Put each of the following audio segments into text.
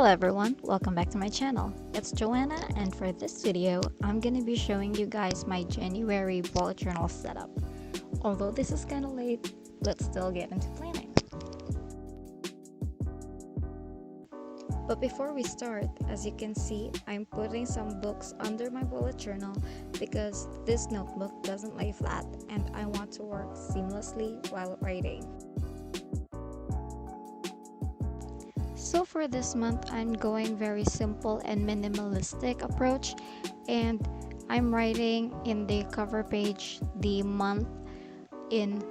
everyone, welcome back to my channel. It's Joanna, and for this video, I'm gonna be showing you guys my January bullet journal setup. Although this is kinda late, let's still get into planning. But before we start, as you can see, I'm putting some books under my bullet journal because this notebook doesn't lay flat and I want to work seamlessly while writing. So for this month, I'm going very simple and minimalistic approach, and I'm writing in the cover page the month in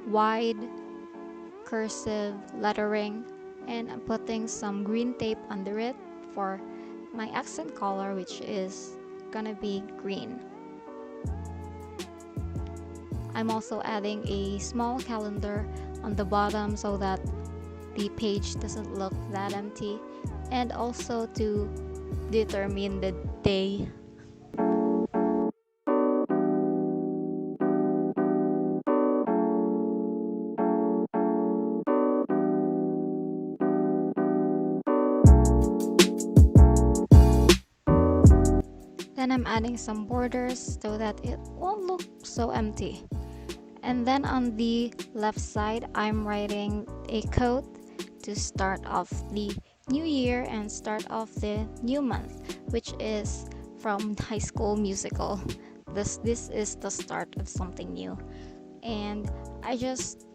wide cursive lettering, and I'm putting some green tape under it for my accent color, which is gonna be green. I'm also adding a small calendar on the bottom so that the page doesn't look that empty, and also to determine the day. Then I'm adding some borders so that it won't look so empty. And then on the left side, I'm writing a quote to start off the new year and start off the new month, which is from High School Musical. This is the start of something new, and I just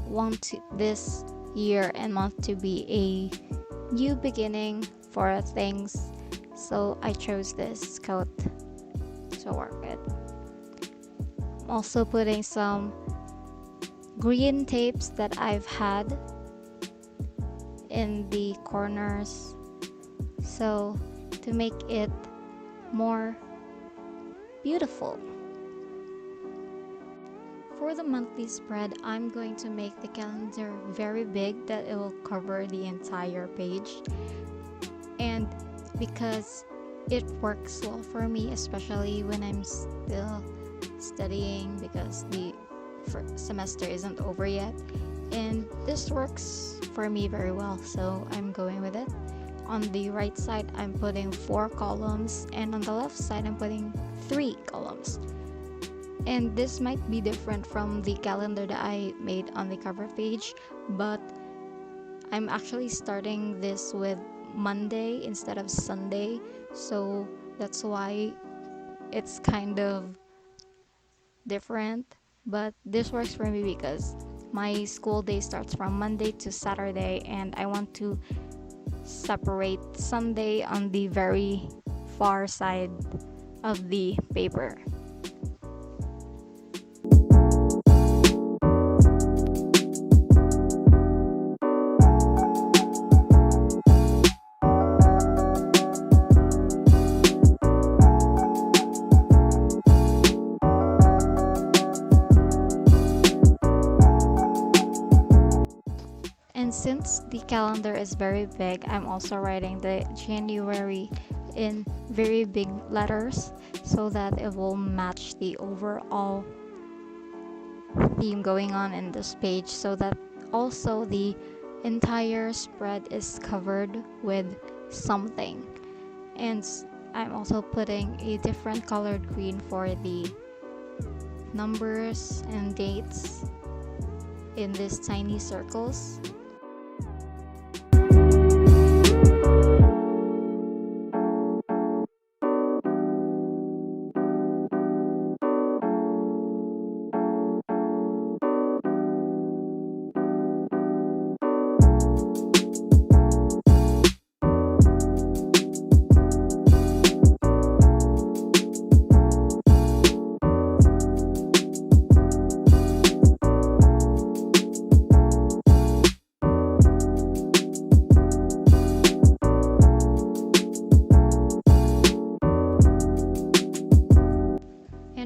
want this year and month to be a new beginning for things, so I chose this quote to work with. I'm also putting some green tapes that I've had in the corners, so to make it more beautiful. For the monthly spread, I'm going to make the calendar very big that it will cover the entire page, and because it works well for me, especially when I'm still studying because the semester isn't over yet, and this works for me very well, so I'm going with it. On the right side, I'm putting 4 columns, and on the left side, I'm putting 3 columns. And this might be different from the calendar that I made on the cover page, but I'm actually starting this with Monday instead of Sunday, so that's why it's kind of different. But this works for me because my school day starts from Monday to Saturday, and I want to separate Sunday on the very far side of the paper. And since the calendar is very big, I'm also writing the January in very big letters so that it will match the overall theme going on in this page, so that also the entire spread is covered with something. And I'm also putting a different colored green for the numbers and dates in these tiny circles.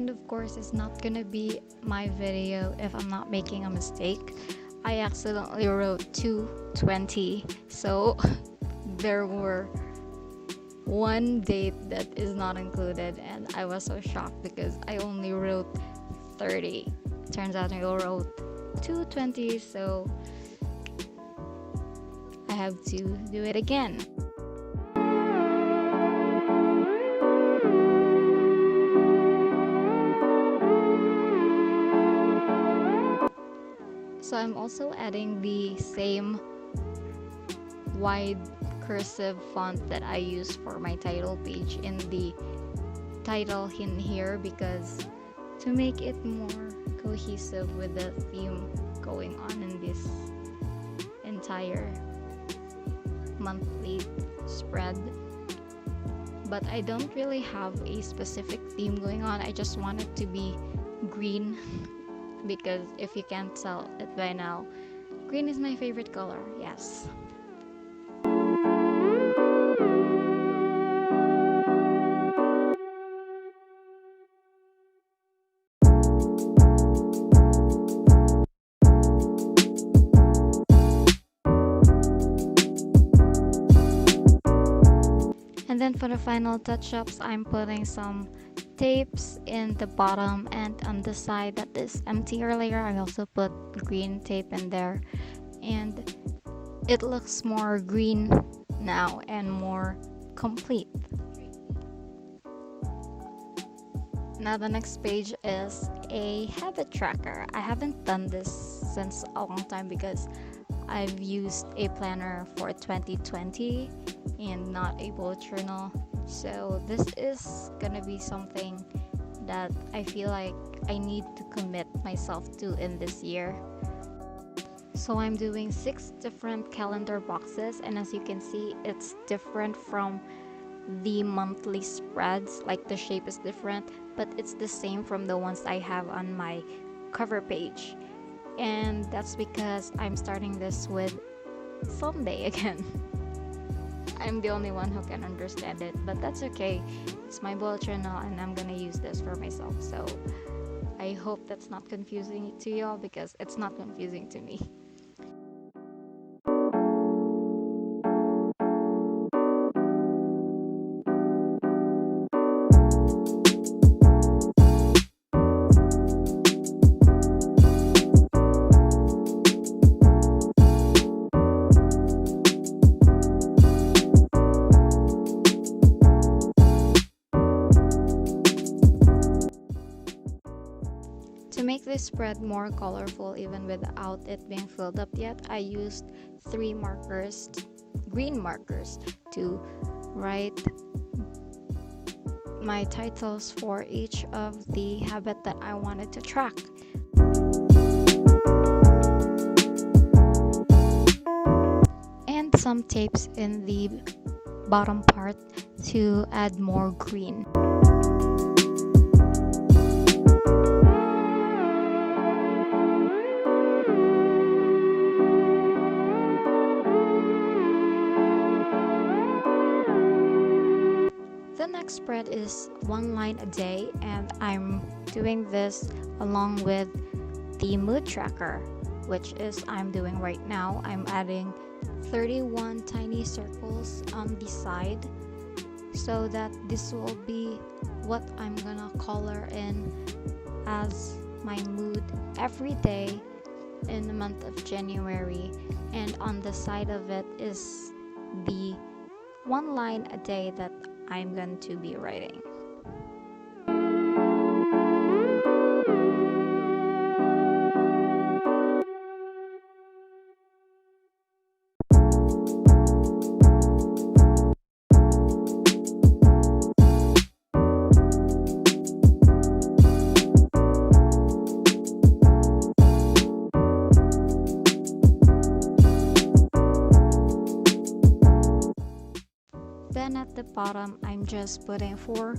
Of course, it's not gonna be my video if I'm not making a mistake. I accidentally wrote 220, so there were one date that is not included, and I was so shocked because I only wrote 30. Turns out I wrote 220, so I have to do it again. So I'm also adding the same wide cursive font that I use for my title page in the title in here, because to make it more cohesive with the theme going on in this entire monthly spread. But I don't really have a specific theme going on. I just want it to be green because if you can't tell it by now, green is my favorite color. Yes. And then for the final touch-ups, I'm putting some tapes in the bottom and on the side that is empty earlier. I also put green tape in there, and it looks more green now and more complete. Now the next page is a habit tracker. I haven't done this since a long time because I've used a planner for 2020 and not a bullet journal. So this is gonna be something that I feel like I need to commit myself to in this year. So I'm doing 6 different calendar boxes, and as you can see, it's different from the monthly spreads. Like the shape is different, but it's the same from the ones I have on my cover page. And that's because I'm starting this with Sunday again. I'm the only one who can understand it, but that's okay. It's my bullet journal and I'm gonna use this for myself. So I hope that's not confusing to y'all, because it's not confusing to me. To make this spread more colorful even without it being filled up yet, I used 3 markers, green markers, to write my titles for each of the habit that I wanted to track. And some tapes in the bottom part to add more green. The next spread is 1 line a day, and I'm doing this along with the mood tracker, which is I'm doing right now. I'm adding 31 tiny circles on the side so that this will be what I'm gonna color in as my mood every day in the month of January. And on the side of it is the 1 line a day that I'm going to be writing. Then at the bottom, I'm just putting 4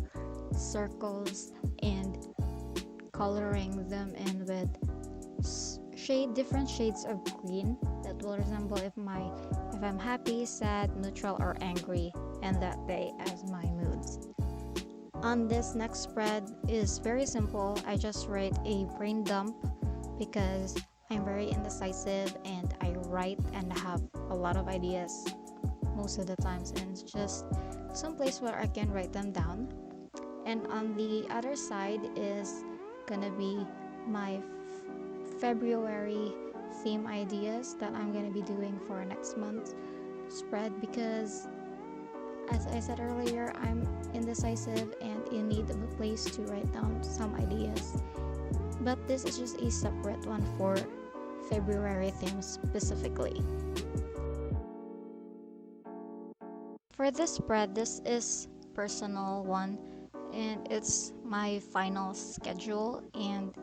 circles and coloring them in with different shades of green that will resemble if I'm happy, sad, neutral, or angry, and that day as my moods. On this next spread is very simple. I just write a brain dump because I'm very indecisive and I write and have a lot of ideas most of the times, and it's just some place where I can write them down. And on the other side is gonna be my February theme ideas that I'm gonna be doing for next month. spread because, as I said earlier, I'm indecisive and in need of a place to write down some ideas. But this is just a separate one for February themes specifically. For this spread, this is personal one, and it's my final schedule, and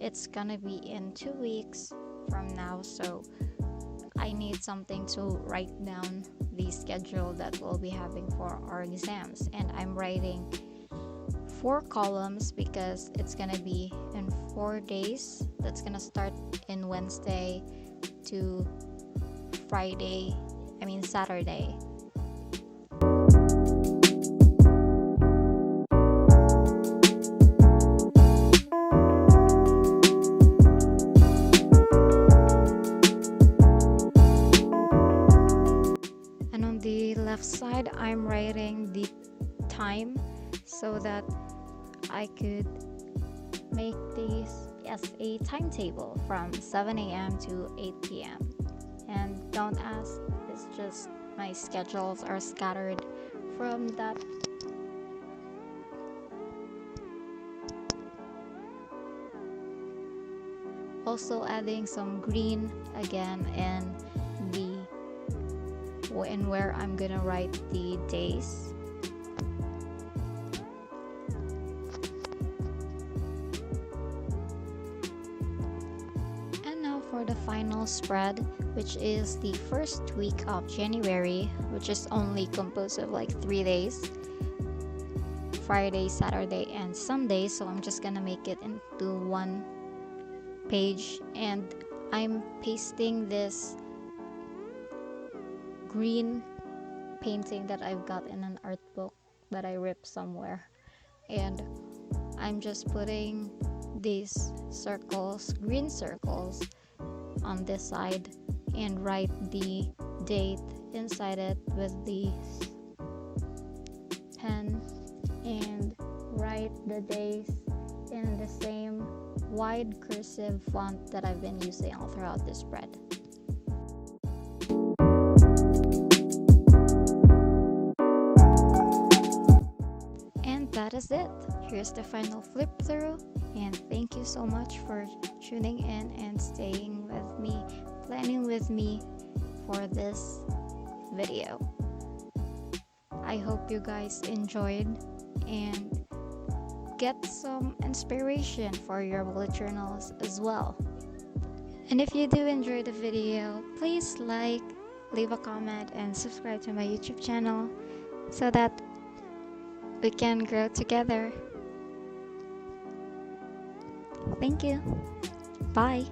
it's gonna be in 2 weeks from now, so I need something to write down the schedule that we'll be having for our exams. And I'm writing 4 columns because it's gonna be in 4 days. That's gonna start in Wednesday to Saturday. And on the left side, I'm writing the time so that I could make this as a timetable from 7 a.m. to 8 p.m. And don't ask, it's just my schedules are scattered from that. Also adding some green again in where I'm gonna write the days. And now for the final spread, which is the first week of January, which is only composed of like 3 days, Friday, Saturday, and Sunday. So I'm just gonna make it into 1 page, and I'm pasting this green painting that I've got in an art book that I ripped somewhere, and I'm just putting these circles, green circles, on this side and write the date inside it with the pen and write the days in the same wide cursive font that I've been using all throughout this spread. And that is it. Here's the final flip through, and thank you so much for tuning in and staying with me, planning with me for this video. I hope you guys enjoyed and get some inspiration for your bullet journals as well. And if you do enjoy the video, please like, leave a comment, and subscribe to my YouTube channel so that we can grow together. Thank you. Bye.